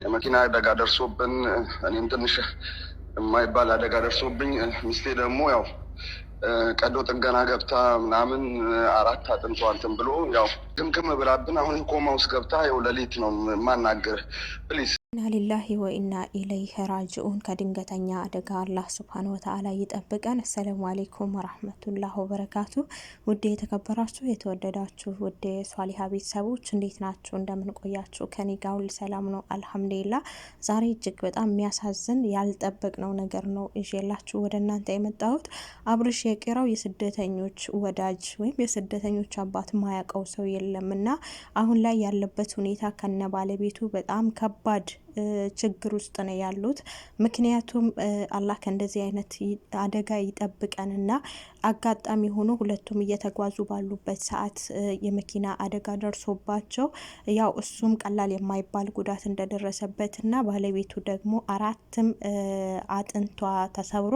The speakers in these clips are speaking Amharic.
የመኪና አደጋ ደርሶብን እኔም ትንሽ የማይባል አደጋ ደርሶብኝ ሚስቴ ደግሞ ያው ቀዶ ጥገና ገብታ ምናምን አራት አጥንቷ እንትን ብሎ ያው ግምግም ብላብን አሁን ኮማ ውስጥ ገብታ ያው ሌሊት ነው ማናገር ፕሊስ። ኢና ሊላሂ ወኢና ኢለይሂ ራጅኡን። ከድንገተኛ አደጋ አላህ ሱብሃነሁ ወተዓላ ይጠብቀን። አሰላሙ አለይኩም ወራህመቱላሂ ወበረካቱ። ውድ የተከበራችሁ የተወደዳችሁ ውድ ሷሊሃ ቤተሰቦች እንዴት ናችሁ? እንደምን ቆያችሁ? ከኔ ጋር ሁሉ ሰላም ነው አልሐምዱሊላህ። ዛሬ እጅግ በጣም የሚያሳዝን ያልጠበቅነው ነገር ነው ይዤላችሁ ወደ እናንተ የመጣሁት። አብርሽ የቄራው የስደተኞች ወዳጅ ወይም የስደተኞች አባት ማያውቀው ሰው የለምና አሁን ላይ ያለበት ሁኔታ ከነ ባለቤቱ በጣም ከባድ ችግር ውስጥ ነው ያሉት። ምክንያቱም አላህ ከእንደዚህ አይነት አደጋ ይጠብቀንና አጋጣሚ ሆኖ ሁለቱም እየተጓዙ ባሉበት ሰዓት የመኪና አደጋ ደርሶባቸው ያው እሱም ቀላል የማይባል ጉዳት እንደደረሰበትና ባለቤቱ ደግሞ አራትም አጥንቷ ተሰብሮ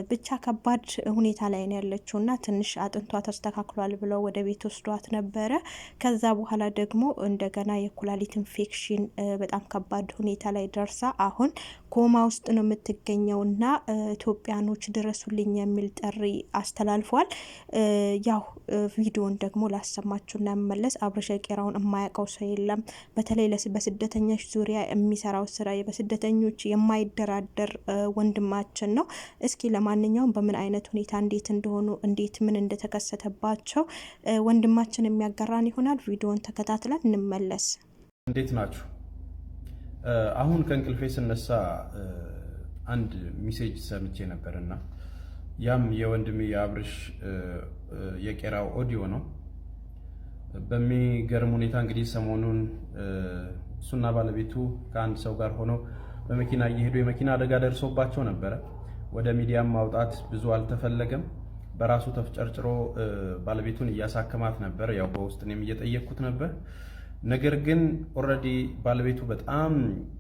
ብቻ ከባድ ሁኔታ ላይ ነው ያለችው እና ትንሽ አጥንቷ ተስተካክሏል ብለው ወደ ቤት ወስዷት ነበረ። ከዛ በኋላ ደግሞ እንደገና የኩላሊት ኢንፌክሽን በጣም ከባድ ሁኔታ ላይ ደርሳ አሁን ኮማ ውስጥ ነው የምትገኘው እና ኢትዮጵያኖች ድረሱልኝ የሚል ጥሪ አስተላልፏል። ያው ቪዲዮን ደግሞ ላሰማችሁ እና መመለስ። አብርሽ ቄራውን የማያውቀው ሰው የለም። በተለይ በስደተኞች ዙሪያ የሚሰራው ስራ በስደተኞች የማይደራደር ወንድማችን ነው። እስኪ ለማንኛውም በምን አይነት ሁኔታ እንዴት እንደሆኑ እንዴት ምን እንደተከሰተባቸው ወንድማችን የሚያጋራን ይሆናል። ቪዲዮን ተከታትለን እንመለስ። እንዴት ናችሁ? አሁን ከእንቅልፌ ስነሳ አንድ ሜሴጅ ሰምቼ ነበርና ያም የወንድሜ የአብርሽ የቄራው ኦዲዮ ነው። በሚገርም ሁኔታ እንግዲህ ሰሞኑን እሱና ባለቤቱ ከአንድ ሰው ጋር ሆነው በመኪና እየሄዱ የመኪና አደጋ ደርሶባቸው ነበረ። ወደ ሚዲያም ማውጣት ብዙ አልተፈለገም። በራሱ ተፍጨርጭሮ ባለቤቱን እያሳከማት ነበር። ያው በውስጥ እኔም እየጠየቅኩት ነበር። ነገር ግን ኦልሬዲ ባለቤቱ በጣም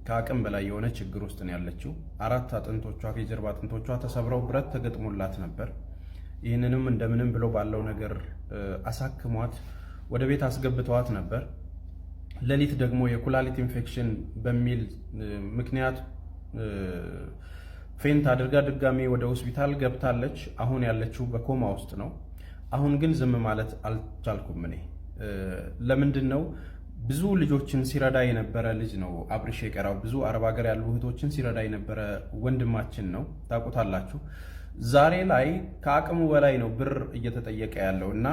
ከአቅም በላይ የሆነ ችግር ውስጥ ነው ያለችው። አራት አጥንቶቿ የጀርባ አጥንቶቿ ተሰብረው ብረት ተገጥሞላት ነበር። ይህንንም እንደምንም ብሎ ባለው ነገር አሳክሟት ወደ ቤት አስገብተዋት ነበር። ሌሊት ደግሞ የኩላሊት ኢንፌክሽን በሚል ምክንያት ፌንት አድርጋ ድጋሜ ወደ ሆስፒታል ገብታለች። አሁን ያለችው በኮማ ውስጥ ነው። አሁን ግን ዝም ማለት አልቻልኩም እኔ። ለምንድን ነው? ብዙ ልጆችን ሲረዳ የነበረ ልጅ ነው አብርሽ የቄራው። ብዙ አረብ ሀገር ያሉ እህቶችን ሲረዳ የነበረ ወንድማችን ነው፣ ታውቁታላችሁ። ዛሬ ላይ ከአቅሙ በላይ ነው ብር እየተጠየቀ ያለው እና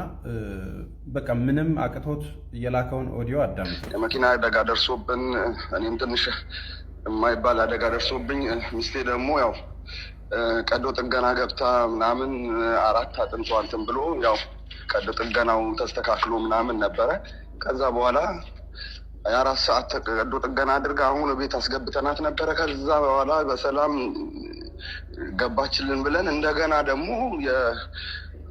በቃ ምንም አቅቶት የላከውን ኦዲዮ አዳምጡ። የመኪና አደጋ ደርሶብን እኔም ትንሽ የማይባል አደጋ ደርሶብኝ ሚስቴ ደግሞ ያው ቀዶ ጥገና ገብታ ምናምን አራት አጥንቷ እንትን ብሎ ያው ቀዶ ጥገናው ተስተካክሎ ምናምን ነበረ። ከዛ በኋላ የአራት ሰዓት ቀዶ ጥገና አድርጋ አሁን ቤት አስገብተናት ነበረ። ከዛ በኋላ በሰላም ገባችልን ብለን እንደገና ደግሞ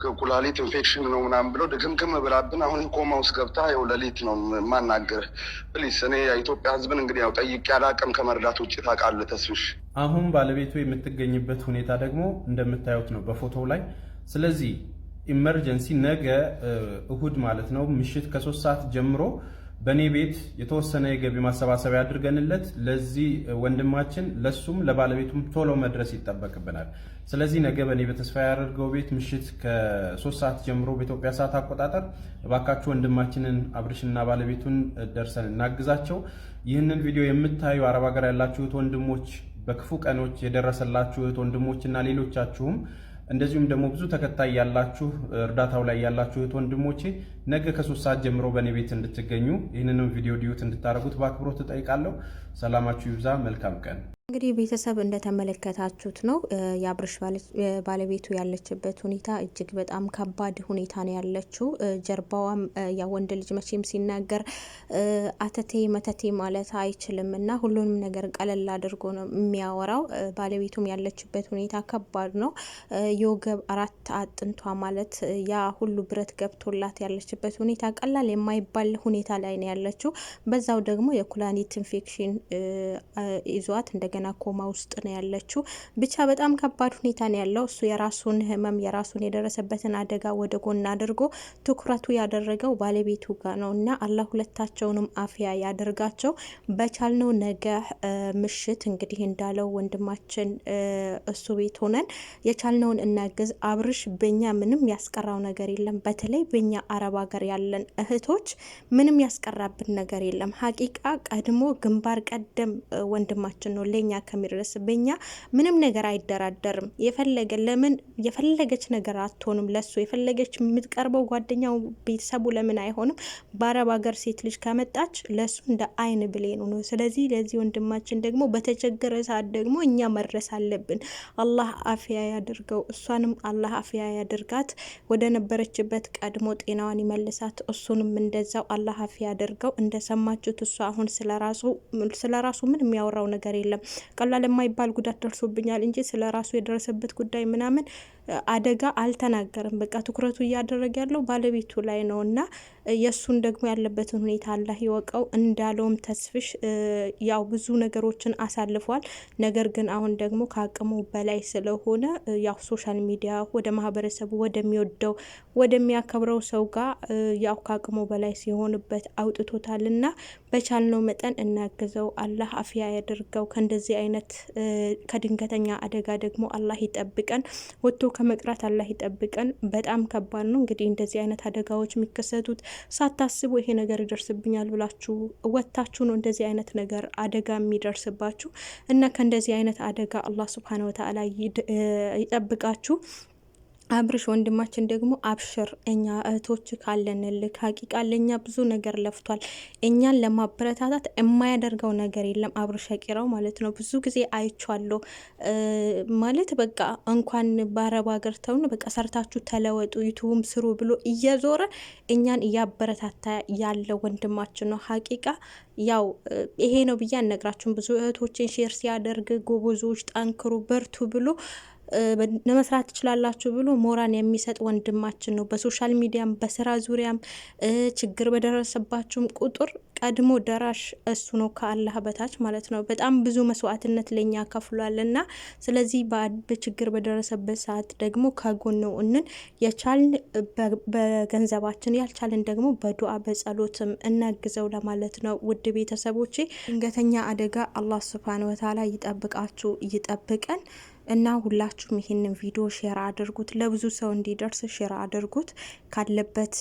የኩላሊት ኢንፌክሽን ነው ምናምን ብሎ ድግምግም ብላብን አሁን ኮማ ውስጥ ገብታ ያው ሌሊት ነው ማናገር ፕሊስ። እኔ የኢትዮጵያ ሕዝብን እንግዲህ ያው ጠይቄ አላቅም ከመርዳት ውጭ ታውቃለህ ተስፍሽ። አሁን ባለቤቱ የምትገኝበት ሁኔታ ደግሞ እንደምታዩት ነው በፎቶው ላይ። ስለዚህ ኢመርጀንሲ ነገ እሁድ ማለት ነው ምሽት ከ3 ሰዓት ጀምሮ በእኔ ቤት የተወሰነ የገቢ ማሰባሰቢያ አድርገንለት ለዚህ ወንድማችን ለሱም ለባለቤቱም ቶሎ መድረስ ይጠበቅብናል። ስለዚህ ነገ በእኔ በተስፋ ያደርገው ቤት ምሽት ከ3 ሰዓት ጀምሮ በኢትዮጵያ ሰዓት አቆጣጠር እባካችሁ ወንድማችንን አብርሽና ባለቤቱን ደርሰን እናግዛቸው። ይህንን ቪዲዮ የምታዩ አረብ ሀገር ያላችሁ እህት ወንድሞች፣ በክፉ ቀኖች የደረሰላችሁ እህት ወንድሞችና ሌሎቻችሁም እንደዚሁም ደግሞ ብዙ ተከታይ ያላችሁ እርዳታው ላይ ያላችሁ እህት ወንድሞቼ ነገ ከ3 ሰዓት ጀምሮ በእኔ ቤት እንድትገኙ ይህንንም ቪዲዮ ዲዩት እንድታደርጉት በአክብሮት እጠይቃለሁ። ሰላማችሁ ይብዛ። መልካም ቀን። እንግዲህ ቤተሰብ እንደተመለከታችሁት ነው የአብርሽ ባለቤቱ ያለችበት ሁኔታ እጅግ በጣም ከባድ ሁኔታ ነው ያለችው። ጀርባዋም ያ ወንድ ልጅ መቼም ሲናገር አተቴ መተቴ ማለት አይችልም እና ሁሉንም ነገር ቀለል አድርጎ ነው የሚያወራው። ባለቤቱም ያለችበት ሁኔታ ከባድ ነው። የወገብ አራት አጥንቷ ማለት ያ ሁሉ ብረት ገብቶላት ያለችበት ሁኔታ ቀላል የማይባል ሁኔታ ላይ ነው ያለችው። በዛው ደግሞ የኩላሊት ኢንፌክሽን ይዟት እንደገና ገና ኮማ ውስጥ ነው ያለችው። ብቻ በጣም ከባድ ሁኔታ ነው ያለው። እሱ የራሱን ህመም የራሱን የደረሰበትን አደጋ ወደ ጎን አድርጎ ትኩረቱ ያደረገው ባለቤቱ ጋር ነው እና አላህ ሁለታቸውንም አፍያ ያደርጋቸው። በቻልነው ነገ ምሽት እንግዲህ እንዳለው ወንድማችን እሱ ቤት ሆነን የቻልነውን እናግዝ። አብርሽ በኛ ምንም ያስቀራው ነገር የለም። በተለይ በኛ አረብ ሀገር ያለን እህቶች ምንም ያስቀራብን ነገር የለም። ሀቂቃ ቀድሞ ግንባር ቀደም ወንድማችን ነው ለኛ ከሚደርስ በኛ ምንም ነገር አይደራደርም። የፈለገች ነገር አትሆንም። ለሱ የፈለገች የምትቀርበው ጓደኛው ቤተሰቡ ለምን አይሆንም? በአረብ ሀገር ሴት ልጅ ከመጣች ለሱ እንደ አይን ብሌኑ ነው። ስለዚህ ለዚህ ወንድማችን ደግሞ በተቸገረ ሰዓት ደግሞ እኛ መድረስ አለብን። አላህ አፍያ ያድርገው፣ እሷንም አላህ አፍያ ያድርጋት፣ ወደ ነበረችበት ቀድሞ ጤናዋን ይመልሳት። እሱንም እንደዛው አላህ አፍያ ያድርገው። እንደሰማችሁት እሱ አሁን ስለራሱ ምን የሚያወራው ነገር የለም። ቀላል የማይባል ጉዳት ደርሶብኛል እንጂ ስለራሱ የደረሰበት ጉዳይ ምናምን አደጋ አልተናገርም። በቃ ትኩረቱ እያደረገ ያለው ባለቤቱ ላይ ነው እና የእሱን ደግሞ ያለበትን ሁኔታ አላህ ይወቀው። እንዳለውም ተስፍሽ ያው ብዙ ነገሮችን አሳልፏል። ነገር ግን አሁን ደግሞ ከአቅሙ በላይ ስለሆነ ያው ሶሻል ሚዲያ ወደ ማህበረሰቡ ወደሚወደው ወደሚያከብረው ሰው ጋር ያው ከአቅሙ በላይ ሲሆንበት አውጥቶታል እና በቻልነው መጠን እናግዘው። አላህ አፍያ ያደርገው። ከእንደዚህ አይነት ከድንገተኛ አደጋ ደግሞ አላህ ይጠብቀን። ወጥቶ ከመቅረት አላህ ይጠብቀን። በጣም ከባድ ነው እንግዲህ እንደዚህ አይነት አደጋዎች የሚከሰቱት ሳታስቡ ይሄ ነገር ይደርስብኛል ብላችሁ ወጥታችሁ ነው እንደዚህ አይነት ነገር አደጋ የሚደርስባችሁ እና ከእንደዚህ አይነት አደጋ አላህ ሱብሃነሁ ወተዓላ ይጠብቃችሁ። አብርሽ ወንድማችን ደግሞ አብሽር፣ እኛ እህቶች ካለንልክ ሀቂቃ ለኛ ብዙ ነገር ለፍቷል። እኛን ለማበረታታት የማያደርገው ነገር የለም። አብርሽ ሸቂራው ማለት ነው። ብዙ ጊዜ አይቻለሁ ማለት በቃ እንኳን በአረብ ሀገር ተውን በቃ ሰርታችሁ ተለወጡ ዩቱብም ስሩ ብሎ እየዞረ እኛን እያበረታታ ያለ ወንድማችን ነው። ሀቂቃ ያው ይሄ ነው ብዬ አልነግራችሁም። ብዙ እህቶችን ሼር ሲያደርግ ጎበዞች፣ ጠንክሩ፣ በርቱ ብሎ ለመስራት ትችላላችሁ ብሎ ሞራን የሚሰጥ ወንድማችን ነው። በሶሻል ሚዲያም በስራ ዙሪያም ችግር በደረሰባችሁም ቁጥር ቀድሞ ደራሽ እሱ ነው ከአላህ በታች ማለት ነው። በጣም ብዙ መስዋዕትነት ለኛ ከፍሏል እና ስለዚህ በችግር በደረሰበት ሰዓት ደግሞ ከጎን እንን የቻልን በገንዘባችን ያልቻልን ደግሞ በዱዓ በጸሎትም እናግዘው ለማለት ነው። ውድ ቤተሰቦቼ ድንገተኛ አደጋ አላህ ሱብሃነሁ ወተዓላ ይጠብቃችሁ ይጠብቀን እና ሁላችሁም ይህንን ቪዲዮ ሼር አድርጉት፣ ለብዙ ሰው እንዲደርስ ሼር አድርጉት። ካለበት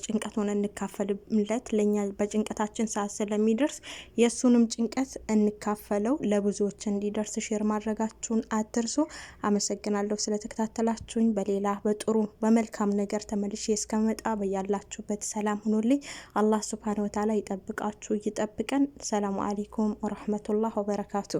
ጭንቀት ሆነ እንካፈልለት። ለኛ በጭንቀታችን ሰዓት ስለሚደርስ የሱንም ጭንቀት እንካፈለው፣ ለብዙዎች እንዲደርስ ሼር ማድረጋችሁን አትርሱ። አመሰግናለሁ ስለተከታተላችሁኝ። በሌላ በጥሩ በመልካም ነገር ተመልሼ እስከመጣ በያላችሁበት ሰላም ሁኑልኝ። አላህ ሱብሃነሁ ወተዓላ ይጠብቃችሁ ይጠብቀን። ሰላሙ አለይኩም ወራህመቱላህ ወበረካቱ።